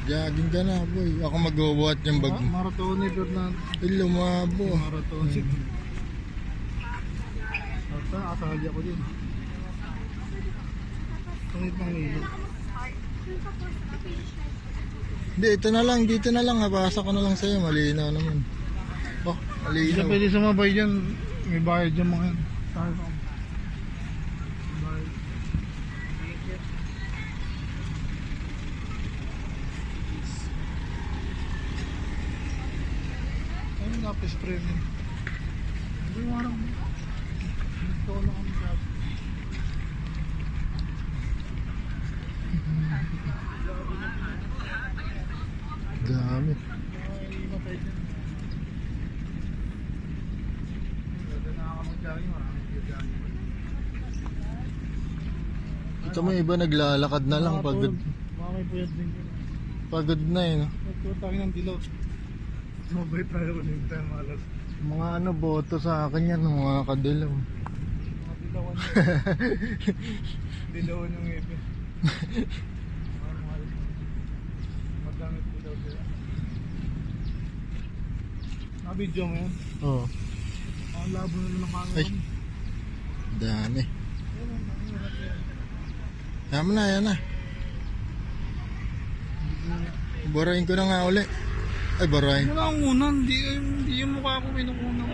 Jogging ka na, boy. Ako magbubuhat yung bag mo. Maratoni, Fernando. Ay, lumabo. Maratoni. Ata, asali ako din. Pangit ng ilo. Hindi, ito na lang. Dito na lang. Habasa ko na lang sa'yo. Malinaw naman. Oh, Hindi ka malinaw. pwede sumabay dyan. May bayad dyan mga yan. Tayo ka. Bayad. Ano nga pa spray mo? Hindi mo alam. Gusto ko na kami sabi. Dami. Ay, matay dyan. Pwede na ako mag-jogging. Maraming jogging. Ito mo iba naglalakad na lang. Pagod. Baka may puyat din ko. Pagod na eh. No? Nagtutang ng dilaw. Mabait tayo ko din tayo malas. Mga ano, boto sa akin yan. Mga kadilaw. Mga dilawan niya. Dilawan yung ngipin. Madamit dilaw sila. Nakabidyo mo yan? Oo. Ang labo na ng camera Ay. mo. Dami. Yan mo na, yan na. Burahin ko na nga uli. Ay, burahin. Wala akong unan. Hindi yung mukha ko kinukunan.